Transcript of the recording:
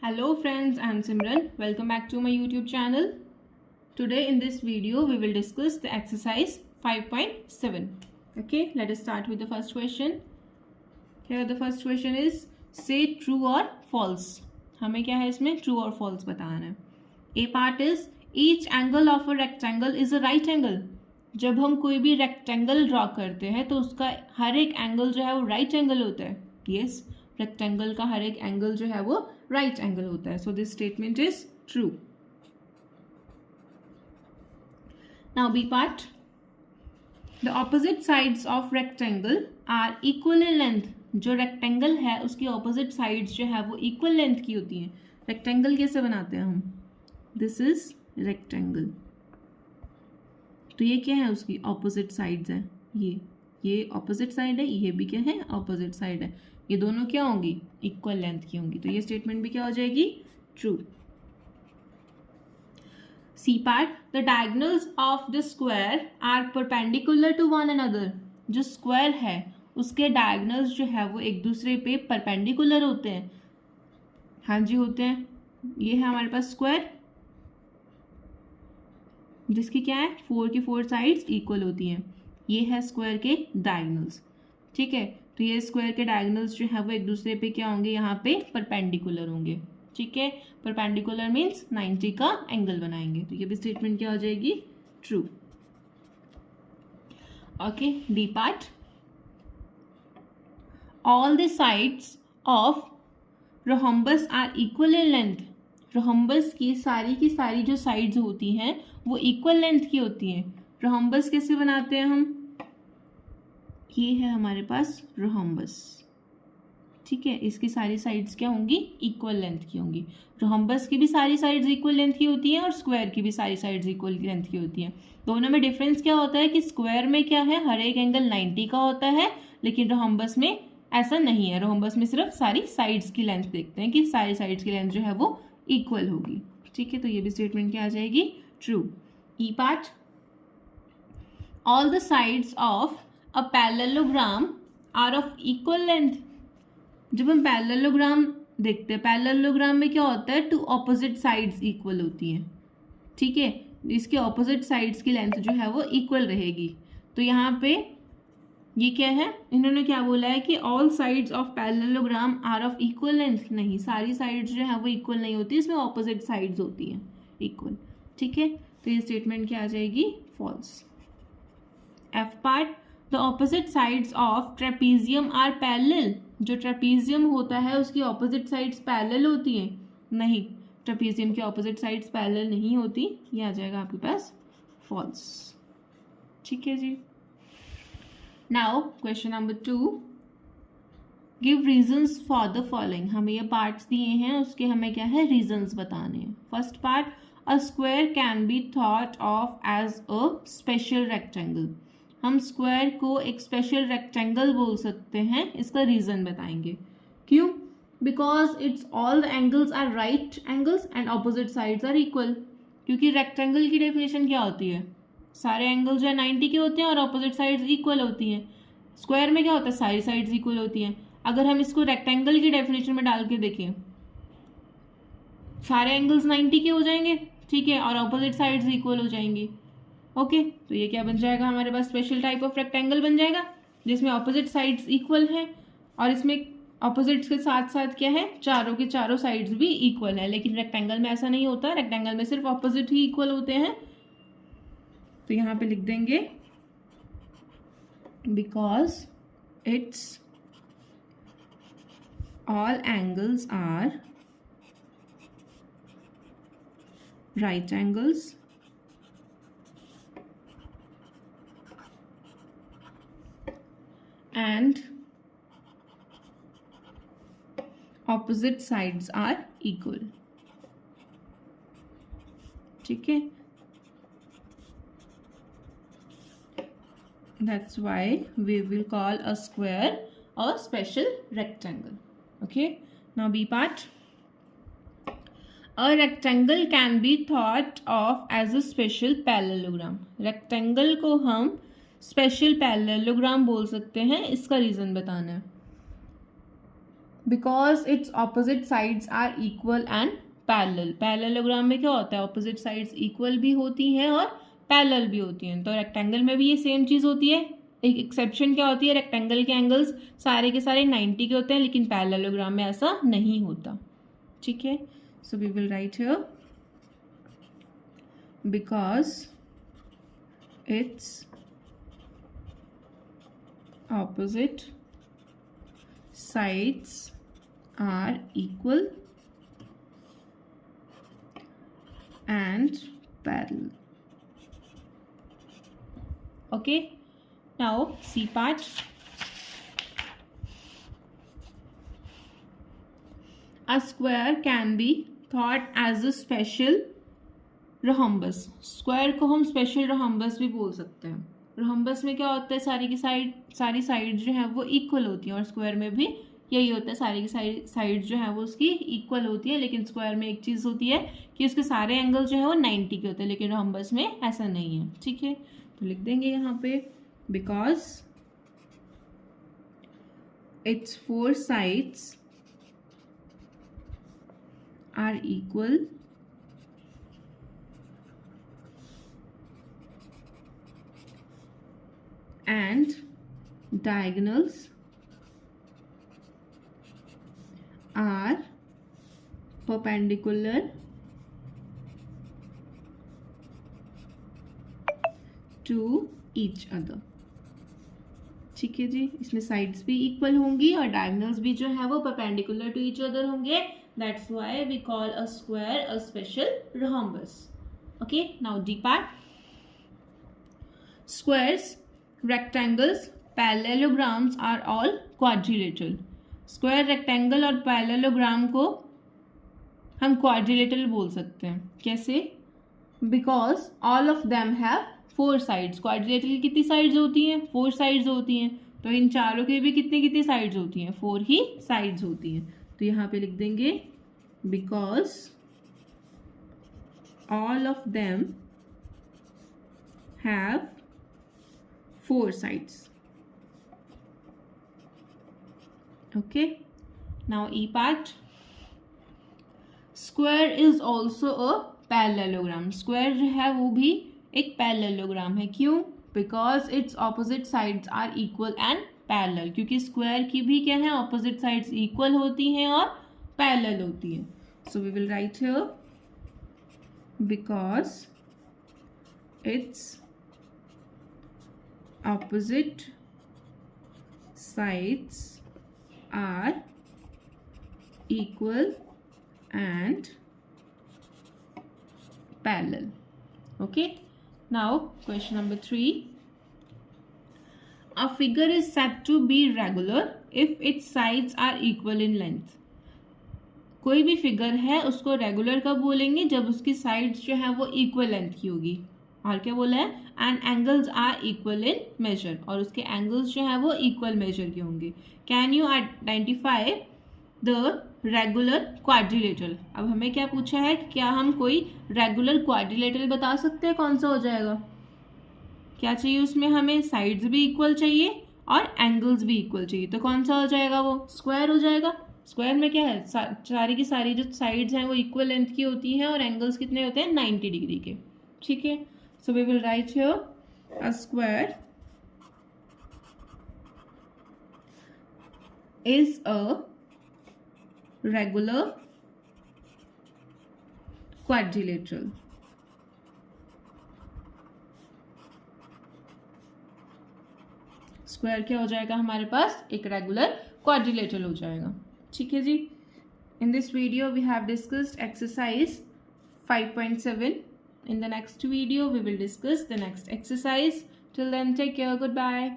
Hello friends, I am Simran. Welcome back to my YouTube channel. Today in this video we will discuss the exercise 5.7. Okay, let us start with the first question. Here the first question is say true or false. हमें क्या है इसमें true और false बताना है. A part is each angle of a rectangle is a right angle. जब हम कोई भी रेक्टेंगल ड्रॉ करते हैं तो उसका हर एक एंगल जो है वो राइट एंगल होता है. यस, रेक्टेंगल का हर एक एंगल जो है वो राइट एंगल होता है. So this statement is true. Now B part. The opposite sides of rectangle are equal in length. जो रेक्टेंगल है उसकी ऑपोजिट साइड्स जो है वो इक्वल लेंथ की होती हैं. रेक्टेंगल कैसे बनाते हैं हम? This is rectangle. तो ये क्या है? उसकी ऑपोजिट साइड्स हैं. ये ऑपोजिट साइड है, ये भी क्या है? ऑपोजिट साइड है. ये दोनों क्या होंगी? इक्वल लेंथ की होंगी. तो ये स्टेटमेंट भी क्या हो जाएगी? True. C part. The diagonals of the square are perpendicular to one another. जो स्क्वायर है उसके डायगोनल्स जो है वो एक दूसरे पे परपेंडिकुलर होते हैं. हाँ जी, होते हैं. ये है हमारे पास स्क्वायर जिसकी क्या है? 4 की 4 साइड्स इक्वल होती हैं. ये है स्क्वायर के डायगोनल्स. ठीक है, तो ये स्क्वायर के डायगोनल्स जो है वो एक दूसरे पे क्या होंगे? यहाँ पे परपेंडिकुलर होंगे. ठीक है, परपेंडिकुलर मीन्स 90 का एंगल बनाएंगे. तो ये भी स्टेटमेंट क्या हो जाएगी? True. Okay, D part. All the sides of rhombus are equal in length. Rhombus की सारी जो साइड्स होती हैं वो इक्वल लेंथ की होती हैं. रोहम्बस कैसे बनाते हैं हम? ये है हमारे पास रोहम्बस. ठीक है, इसकी सारी साइड्स क्या होंगी? इक्वल लेंथ की होंगी. रोहम्बस की भी सारी साइड्स इक्वल लेंथ की होती हैं और स्क्वायर की भी सारी साइड्स इक्वल लेंथ की होती हैं. दोनों में डिफरेंस क्या होता है कि स्क्वायर में क्या है? हर एक एंगल 90 का होता है, लेकिन रोहम्बस में ऐसा नहीं है. रोहम्बस में सिर्फ सारी साइड्स की लेंथ देखते हैं कि सारी साइड्स की लेंथ जो है वो इक्वल होगी. ठीक है, तो ये भी स्टेटमेंट क्या आ जाएगी? True. E part. All the sides of a parallelogram are of equal length. जब हम पैरेललोग्राम देखते हैं, पैरेललोग्राम में क्या होता है? 2 ऑपोजिट साइड्स इक्वल होती हैं. ठीक है, इसके ऑपोजिट साइड्स की लेंथ जो है वो इक्वल रहेगी. तो यहाँ पे ये क्या है? इन्होंने क्या बोला है कि all sides of parallelogram are of equal length. नहीं, सारी साइड्स जो है वो इक्वल नहीं होती, इसमें ऑपोजिट साइड्स होती हैं इक्वल. ठीक है, तो ये स्टेटमेंट क्या आ जाएगी? False. F part. The opposite sides of trapezium are parallel. जो ट्रेपीजियम होता है उसकी ऑपोजिट साइड्स पैरेलल होती हैं. नहीं, ट्रेपीजियम की ऑपोजिट साइड्स पैरेलल नहीं होती. ये आ जाएगा आपके पास फॉल्स. ठीक है जी. Now question number 2. Give reasons for the following. हमें ये पार्ट्स दिए हैं, उसके हमें क्या है? रीजंस बताने हैं. First part. A square can be thought of as a special rectangle. हम स्क्वायर को एक स्पेशल रेक्टेंगल बोल सकते हैं. इसका रीजन बताएंगे. क्यों? Because it's all the angles are right angles and opposite sides are equal. क्योंकि रेक्टेंगल की डेफिनेशन क्या होती है? सारे एंगल जो है 90 के होते हैं और ऑपोजिट साइड्स इक्वल होती हैं. स्क्वायर में क्या होता है? सारी साइड्स इक्वल होती हैं. अगर हम इसको रेक्टेंगल की डेफिनेशन में डाल के देखें, सारे एंगल्स 90 के हो जाएंगे. ठीक है, और ऑपोजिट साइड्स इक्वल हो जाएंगी. ओके, तो ये क्या बन जाएगा? हमारे पास स्पेशल टाइप ऑफ रेक्टेंगल बन जाएगा जिसमें ऑपोजिट साइड्स इक्वल हैं और इसमें ऑपोजिट्स के साथ साथ क्या है? चारों के चारों साइड्स भी इक्वल है. लेकिन रेक्टेंगल में ऐसा नहीं होता. रेक्टेंगल में सिर्फ ऑपोजिट ही इक्वल होते हैं. तो यहाँ पे लिख देंगे because it's all angles are right angles and opposite sides are equal. ठीक है, that's why we will call a square a special rectangle. Okay, now B part. A rectangle can be thought of as a special parallelogram. rectangle को हम special parallelogram बोल सकते हैं. इसका reason बताना है. Because it's opposite sides are equal and parallel. Parallelogram में क्या होता है, ऑपोजिट साइड्स इक्वल भी होती हैं और पैरेलल भी होती हैं। तो रेक्टेंगल में भी ये सेम चीज़ होती है। एक एक्सेप्शन क्या होती है, रेक्टेंगल के एंगल्स सारे के सारे 90 के होते हैं, लेकिन पैरेललोग्राम में ऐसा नहीं होता। ठीक है, so we will write here because it's opposite sides are equal and parallel. Okay, now C part. A square can be thought as a special rhombus. Square को हम स्पेशल rhombus भी बोल सकते हैं। रोहम्बस में क्या होता है, सारी साइड जो है वो इक्वल होती हैं, और स्क्वायर में भी यही होता है, सारी की साइड जो है वो उसकी इक्वल होती है। लेकिन स्क्वायर में एक चीज़ होती है कि उसके सारे एंगल जो है वो 90 के होते हैं, लेकिन रोहम्बस में ऐसा नहीं है। ठीक है, तो लिख देंगे यहाँ पे because it's 4 sides are equal and diagonals are perpendicular to each other। ठीक है जी, इसमें साइड्स भी इक्वल होंगी और डायगोनल्स भी जो है वो परपेंडिकुलर टू ईच अदर होंगे। That's why we call a square a special rhombus. Okay, now D part. Squares, rectangles, parallelograms are all quadrilateral। Square, rectangle और पैरेललोग्राम को हम क्वाड्रिलेटरल बोल सकते हैं। कैसे? Because all of them have 4 sides. Quadrilateral की कितनी साइड्स होती हैं? 4 साइड्स होती हैं। तो इन चारों के भी कितनी कितनी साइड्स होती हैं? 4 ही साइड्स होती हैं। तो यहाँ पे लिख देंगे because all of them have 4 sides। Okay, now E part। Square is also a parallelogram। Square जो है वो भी एक parallelogram है। क्यों? Because its opposite sides are equal and parallel। क्योंकि square की भी क्या है, opposite sides equal होती हैं और parallel होती हैं। So we will write here because its opposite sides are equal and parallel। Okay, now question number 3। A figure is said to be regular if its sides are equal in length। कोई भी figure है उसको regular कब बोलेंगे? जब उसकी sides जो है वो इक्वल लेंथ की होगी। और क्या बोला है? And angles are equal in measure, और उसके एंगल्स जो है वो इक्वल मेजर के होंगे। Can you identify the regular quadrilateral. अब हमें क्या पूछा है, क्या हम कोई रेगुलर क्वाड्रिलेटरल बता सकते हैं? कौन सा हो जाएगा? क्या चाहिए उसमें? हमें साइड्स भी इक्वल चाहिए और एंगल्स भी इक्वल चाहिए। तो कौन सा हो जाएगा? वो स्क्वायर हो जाएगा। स्क्वायर में क्या है, सारी की सारी जो साइड्स हैं वो इक्वल लेंथ की होती हैं और एंगल्स कितने होते हैं? 90 डिग्री के। ठीक है, so we will write here a square is a regular quadrilateral। Square क्या हो जाएगा हमारे पास? एक रेगुलर क्वाड्रिलेटरल हो जाएगा। ठीक है जी, in this video we have discussed exercise 5.7। In the next video, we will discuss the next exercise. Till then, take care. Goodbye.